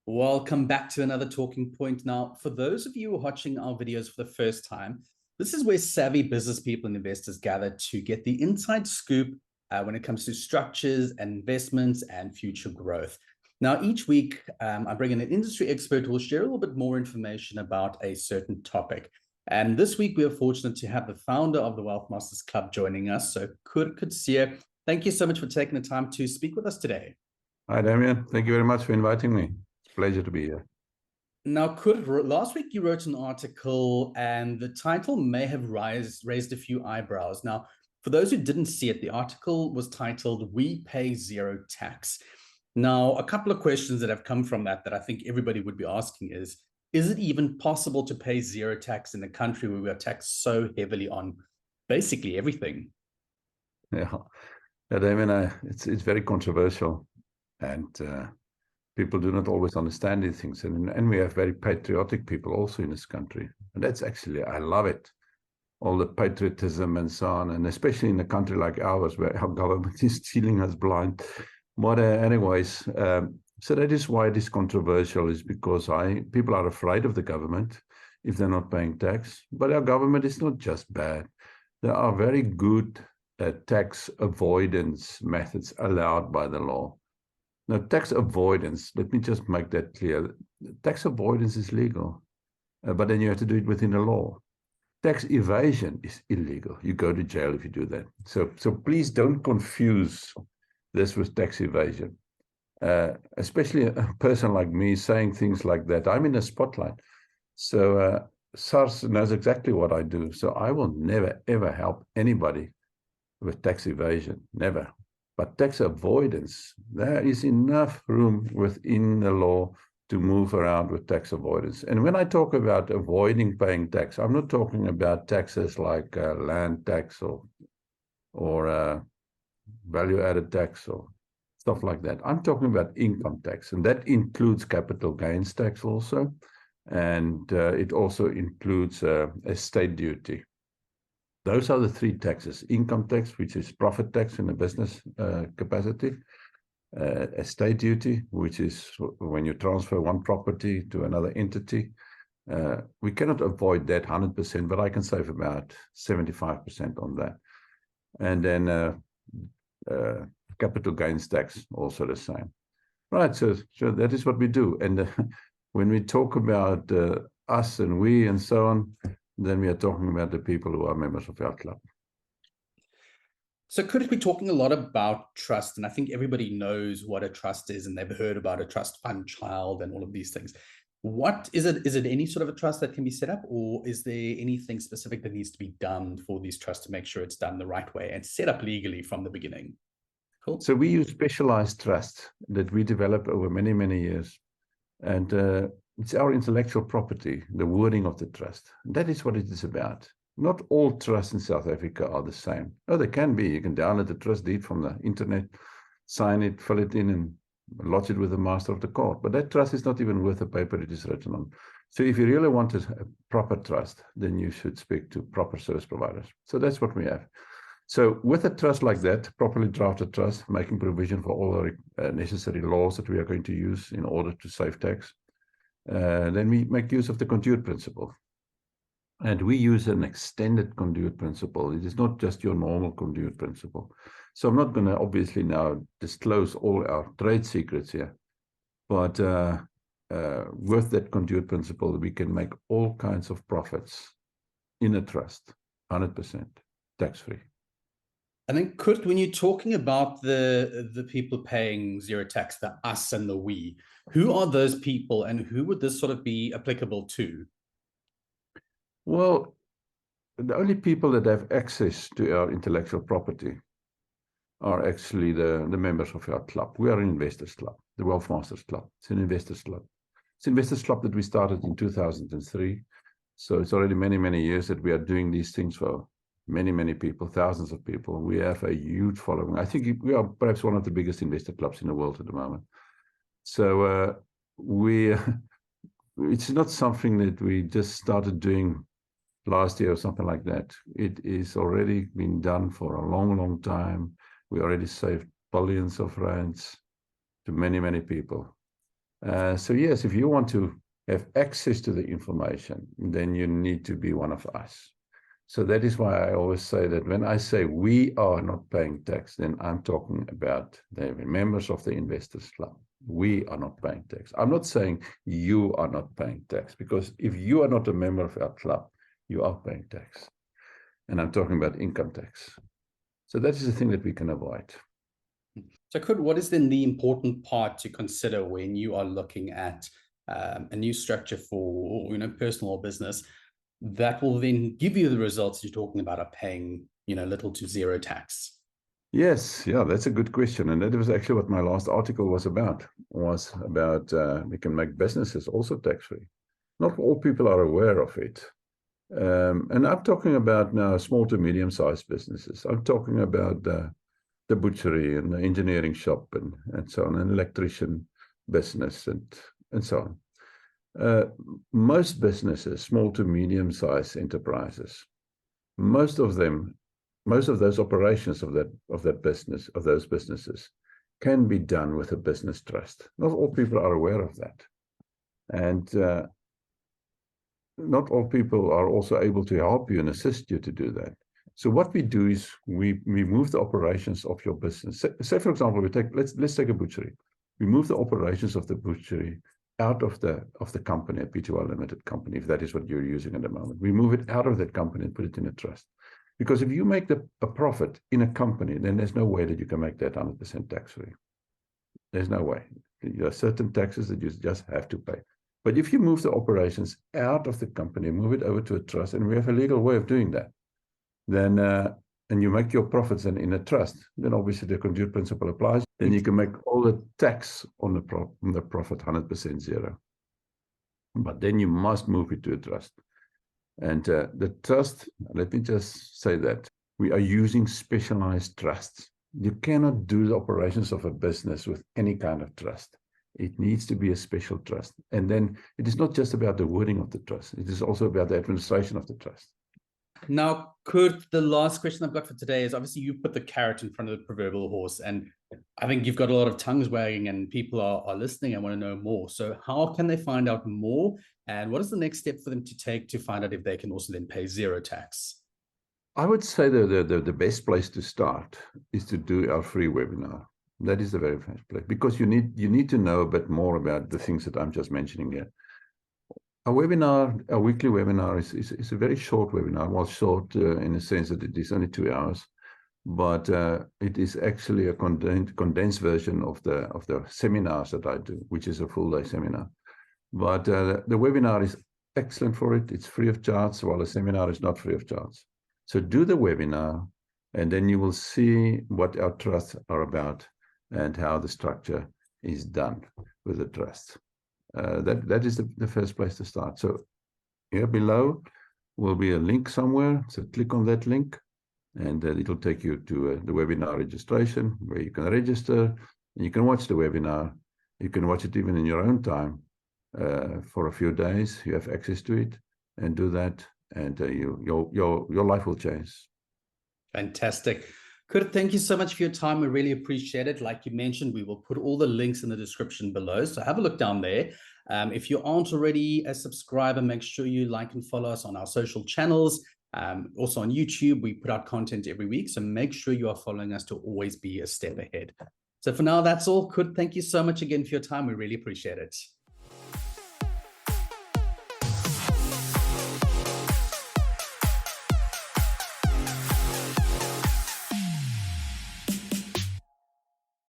Welcome back to another talking point. Now, for those of you who are watching our videos for the first time, this is where savvy business people and investors gather to get the inside scoop when it comes to structures and investments and future growth. Now, each week, I bring in an industry expert who will share a little bit more information about a certain topic. And this week, we are fortunate to have the founder of the Wealth Masters Club joining us. So, Coert Coetzee, thank you so much for taking the time to speak with us today. Hi, Damien. Thank you very much for inviting me. Pleasure to be here. Now, last week you wrote an article and the title may have raised a few eyebrows. Now, for those who didn't see it, the article was titled, "We Pay Zero Tax." Now, a couple of questions that have come from that I think everybody would be asking is it even possible to pay zero tax in a country where we are taxed so heavily on basically everything? Yeah, Damien, it's very controversial, and people do not always understand these things. And we have very patriotic people also in this country. And that's actually, I love it. All the patriotism and so on, and especially in a country like ours where our government is stealing us blind. But anyways, so that is why it is controversial, is because people are afraid of the government if they're not paying tax. But our government is not just bad. There are very good tax avoidance methods allowed by the law. Now, tax avoidance, let me just make that clear. Tax avoidance is legal, but then you have to do it within the law. Tax evasion is illegal. You go to jail if you do that. So please don't confuse this with tax evasion. Especially a person like me saying things like that. I'm in a spotlight. So SARS knows exactly what I do. So I will never, ever help anybody with tax evasion. Never. But tax avoidance, there is enough room within the law to move around with tax avoidance. And when I talk about avoiding paying tax, I'm not talking about taxes like land tax or value-added tax or stuff like that. I'm talking about income tax, and that includes capital gains tax also, and it also includes estate duty. Those are the three taxes: income tax, which is profit tax in a business capacity; estate duty, which is when you transfer one property to another entity. We cannot avoid that 100%, but I can save about 75% on that. And then capital gains tax, also the same. Right, so that is what we do. And when we talk about us and we and so on, then we are talking about the people who are members of our club. So could we be talking a lot about trust? And I think everybody knows what a trust is, and they've heard about a trust fund child and all of these things. What is it? Is it any sort of a trust that can be set up, or is there anything specific that needs to be done for these trusts to make sure it's done the right way and set up legally from the beginning? Cool. So we use specialized trusts that we develop over many, many years. And it's our intellectual property, the wording of the trust. That is what it is about. Not all trusts in South Africa are the same. Oh, they can be. You can download the trust deed from the internet, sign it, fill it in, and lodge it with the master of the court. But that trust is not even worth the paper it is written on. So if you really want a proper trust, then you should speak to proper service providers. So that's what we have. So with a trust like that, properly drafted trust, making provision for all the necessary laws that we are going to use in order to save tax, then we make use of the conduit principle. And we use an extended conduit principle. It is not just your normal conduit principle. So I'm not going to obviously now disclose all our trade secrets here, but with that conduit principle, we can make all kinds of profits in a trust, 100% tax-free. And then, Kurt, when you're talking about the people paying zero tax, the us and the we, who are those people, and who would this sort of be applicable to? Well, the only people that have access to our intellectual property are actually the members of our club. We are an investors club, the Wealth Masters Club. It's an investors club. It's an investors club that we started in 2003. So it's already many, many years that we are doing these things for many, many people, thousands of people. We have a huge following. I think we are perhaps one of the biggest investor clubs in the world at the moment. So it's not something that we just started doing last year or something like that. It is already been done for a long, long time. We already saved billions of rands to many, many people. So yes, if you want to have access to the information, then you need to be one of us. So that is why I always say that when I say we are not paying tax, then I'm talking about the members of the Investors Club. We are not paying tax. I'm not saying you are not paying tax, because if you are not a member of our club, you are paying tax. And I'm talking about income tax. So that is the thing that we can avoid. So what is then the important part to consider when you are looking at a new structure for, personal or business that will then give you the results you're talking about are paying, little to zero tax? Yes, yeah, that's a good question. And that was actually what my last article was about we can make businesses also tax-free. Not all people are aware of it. And I'm talking about now small to medium-sized businesses. I'm talking about the butchery and the engineering shop and so on, an electrician business and so on. Most businesses, small to medium-sized enterprises, most of those operations of those businesses can be done with a business trust. Not all people are aware of that. And not all people are also able to help you and assist you to do that. So what we do is we move the operations of your business. Say for example, let's take a butchery. We move the operations of the butchery out of the company, a P2R limited company, if that is what you're using at the moment. We move it out of that company and put it in a trust. Because if you make a profit in a company, then there's no way that you can make that 100% tax-free. There's no way. There are certain taxes that you just have to pay. But if you move the operations out of the company, move it over to a trust, and we have a legal way of doing that, then and you make your profits in a trust, then obviously the conduit principle applies. Then you can make all the tax on the profit 100% zero. But then you must move it to a trust. And the trust, let me just say that we are using specialized trusts. You cannot do the operations of a business with any kind of trust. It needs to be a special trust. And then it is not just about the wording of the trust. It is also about the administration of the trust. Now, Coert, the last question I've got for today is, obviously you put the carrot in front of the proverbial horse, and I think you've got a lot of tongues wagging and people are listening and want to know more. So how can they find out more? And what is the next step for them to take to find out if they can also then pay zero tax? I would say the best place to start is to do our free webinar. That is the very first place, because you need to know a bit more about the things that I'm just mentioning here. Our weekly webinar is a very short webinar. Well, short in the sense that it is only 2 hours, but it is actually a condensed version of the seminars that I do, which is a full day seminar. But the webinar is excellent for it. It's free of charge, while the seminar is not free of charge. So do the webinar, and then you will see what our trusts are about and how the structure is done with the trust. That is the first place to start. So here below will be a link somewhere. So click on that link, and it will take you to the webinar registration, where you can register, and you can watch the webinar. You can watch it even in your own time for a few days. You have access to it, and do that, and your life will change. Fantastic. Coert, thank you so much for your time. We really appreciate it. Like you mentioned, we will put all the links in the description below, so have a look down there. If you aren't already a subscriber, make sure you like and follow us on our social channels. Also on YouTube, we put out content every week, so make sure you are following us to always be a step ahead. So for now, that's all. Coert, thank you so much again for your time. We really appreciate it.